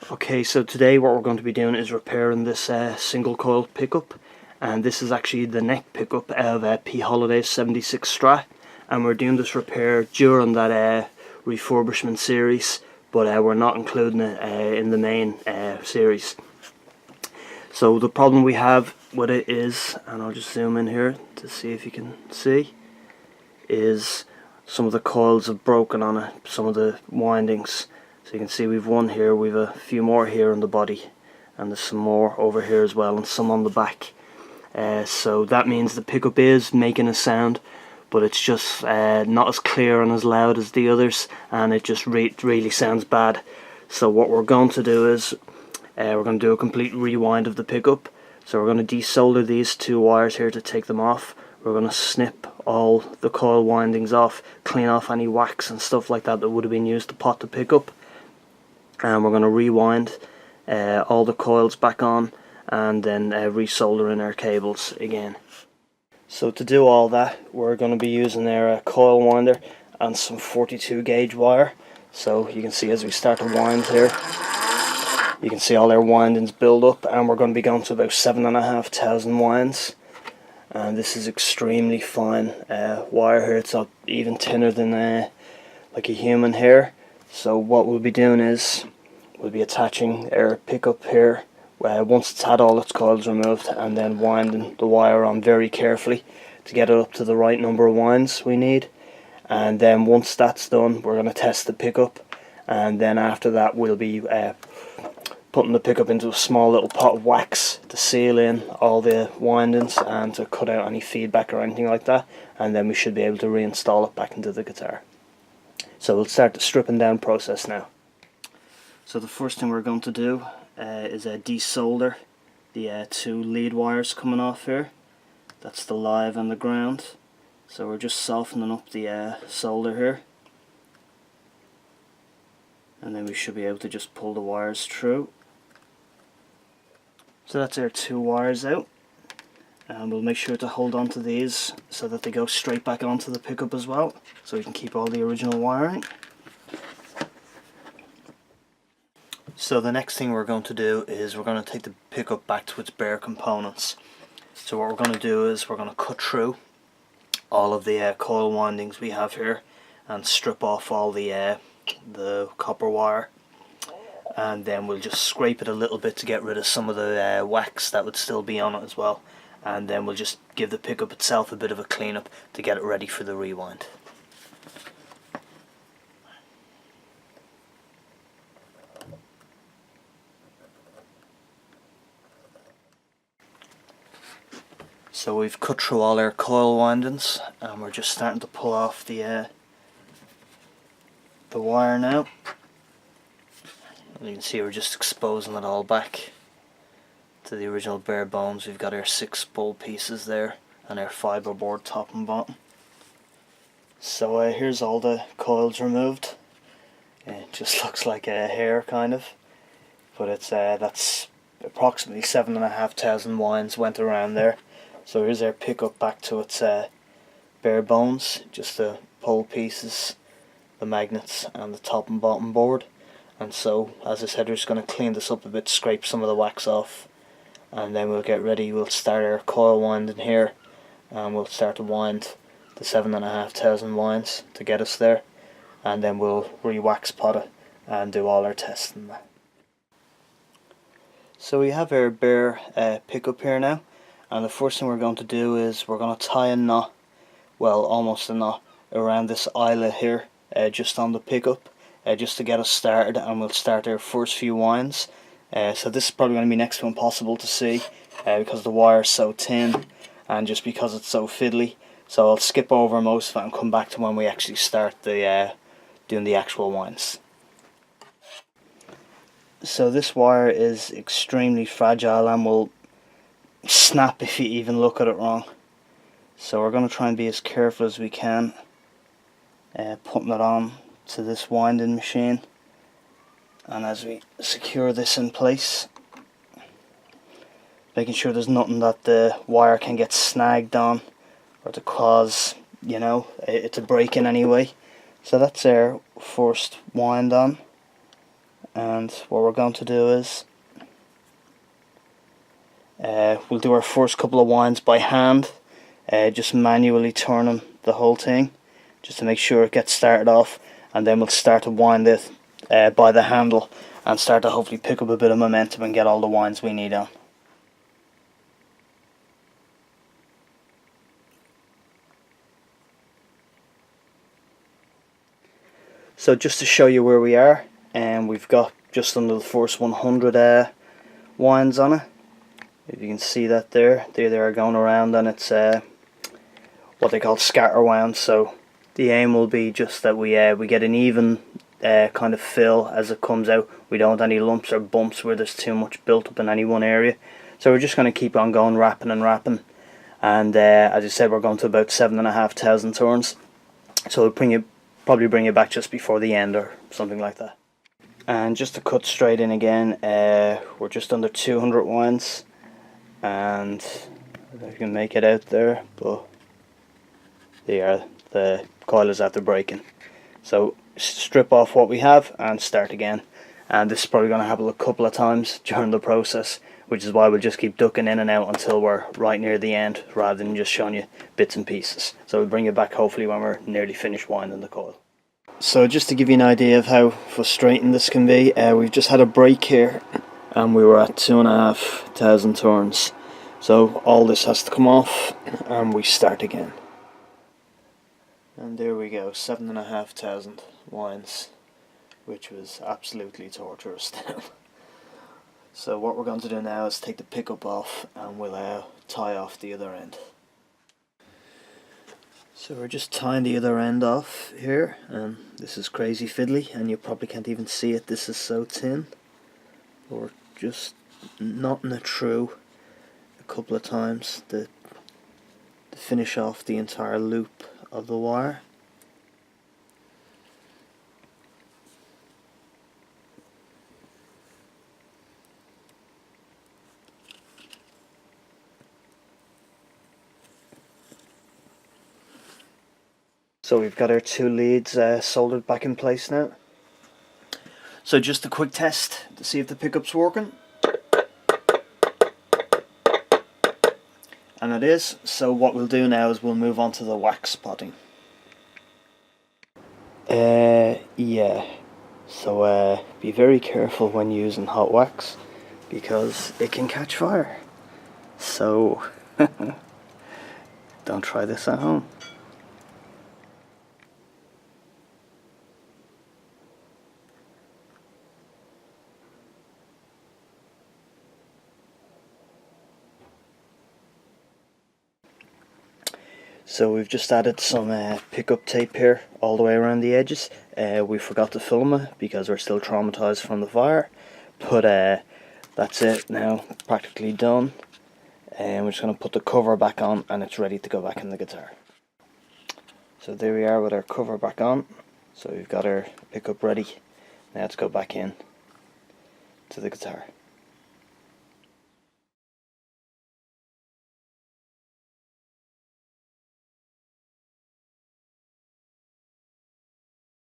Okay, so today what we're going to be doing is repairing this single coil pickup, and this is actually the neck pickup of P Holiday's 76 Strat, and we're doing this repair during that refurbishment series, but we're not including it in the main series. So the problem we have with it is, and I'll just zoom in here to see if you can see, is some of the coils have broken on it, some of the windings. So you can see we've one here, we've a few more here on the body, and there's some more over here as well, and some on the back. So that means the pickup is making a sound, but it's just not as clear and as loud as the others, and it just really sounds bad. So what we're going to do is we're going to do a complete rewind of the pickup. So we're going to desolder these two wires here to take them off. We're going to snip all the coil windings off, clean off any wax and stuff like that that would have been used to pot the pickup. And we're going to rewind all the coils back on, and then resolder in our cables again. So to do all that, we're going to be using our coil winder and some 42 gauge wire. So you can see as we start to wind here, you can see all our windings build up, and we're going to be going to about 7,500 winds. And this is extremely fine wire here. It's not even thinner than like a human hair. So what we'll be doing is we'll be attaching our pickup here once it's had all its coils removed, and then winding the wire on very carefully to get it up to the right number of winds we need. And then once that's done, we're going to test the pickup, and then after that we'll be putting the pickup into a small little pot of wax to seal in all the windings and to cut out any feedback or anything like that, and then we should be able to reinstall it back into the guitar. So we'll start the stripping down process now. So the first thing we're going to do is desolder the two lead wires coming off here. That's the live and the ground. So we're just softening up the solder here, and then we should be able to just pull the wires through. So that's our two wires out, and we'll make sure to hold on to these so that they go straight back onto the pickup as well, so we can keep all the original wiring. So the next thing we're going to do is we're going to take the pickup back to its bare components. So what we're going to do is we're going to cut through all of the coil windings we have here and strip off all the copper wire, and then we'll just scrape it a little bit to get rid of some of the wax that would still be on it as well, and then we'll just give the pickup itself a bit of a cleanup to get it ready for the rewind. So we've cut through all our coil windings, and we're just starting to pull off the wire now. And you can see we're just exposing it all back to the original bare bones. We've got our 6 bowl pieces there and our fiberboard top and bottom. So here's all the coils removed. It just looks like a hair kind of, but it's that's approximately 7,500 winds went around there. So here's our pickup back to its bare bones, just the pole pieces, the magnets and the top and bottom board. And so, as I said, we're just going to clean this up a bit, scrape some of the wax off, and then we'll get ready. We'll start our coil winding here, and we'll start to wind the 7,500 winds to get us there, and then we'll re-wax pot it and do all our testing. So we have our bare pickup here now. And the first thing we're going to do is we're going to tie a knot, well almost a knot, around this eyelet here, just on the pickup, just to get us started, and we'll start our first few winds. So this is probably going to be next to impossible to see because the wire is so thin and just because it's so fiddly. So I'll skip over most of it and come back to when we actually start the doing the actual winds. So this wire is extremely fragile and will snap if you even look at it wrong. So we're going to try and be as careful as we can putting it on to this winding machine, and as we secure this in place, making sure there's nothing that the wire can get snagged on or to cause, you know, it to break in any way. So that's our first wind on, and what we're going to do is we'll do our first couple of winds by hand, just manually turning the whole thing just to make sure it gets started off, and then we'll start to wind it by the handle and start to hopefully pick up a bit of momentum and get all the winds we need on. So just to show you where we are, and we've got just under the first 100 winds on it. If you can see that there, they are going around, and it's what they call scatter wound. So the aim will be just that we get an even kind of fill as it comes out. We don't want any lumps or bumps where there's too much built up in any one area. So we're just going to keep on going, wrapping and wrapping, and as I said, we're going to about 7,500 turns. So we'll probably bring it back just before the end or something like that. And just to cut straight in again, we're just under 200 winds, and I don't know if you can make it out there, but the coil is after breaking. So strip off what we have and start again, and this is probably going to happen a couple of times during the process, which is why we'll just keep ducking in and out until we're right near the end, rather than just showing you bits and pieces. So we'll bring it back hopefully when we're nearly finished winding the coil. So just to give you an idea of how frustrating this can be, we've just had a break here and we were at 2,500 turns. So all this has to come off and we start again. And there we go, 7,500 winds, which was absolutely torturous. So what we're going to do now is take the pickup off and we'll tie off the other end. So we're just tying the other end off here, and this is crazy fiddly, and you probably can't even see it, this is so thin. But we're just knotting it through a couple of times to finish off the entire loop of the wire. So we've got our two leads soldered back in place now. So just a quick test to see if the pickup's working. And it is. So what we'll do now is we'll move on to the wax spotting. Yeah. So be very careful when using hot wax because it can catch fire. So don't try this at home. So we've just added some pickup tape here all the way around the edges. We forgot to film it because we're still traumatized from the fire, but that's it now, practically done. And we're just going to put the cover back on and it's ready to go back in the guitar. So there we are with our cover back on. So we've got our pickup ready. Now let's go back in to the guitar.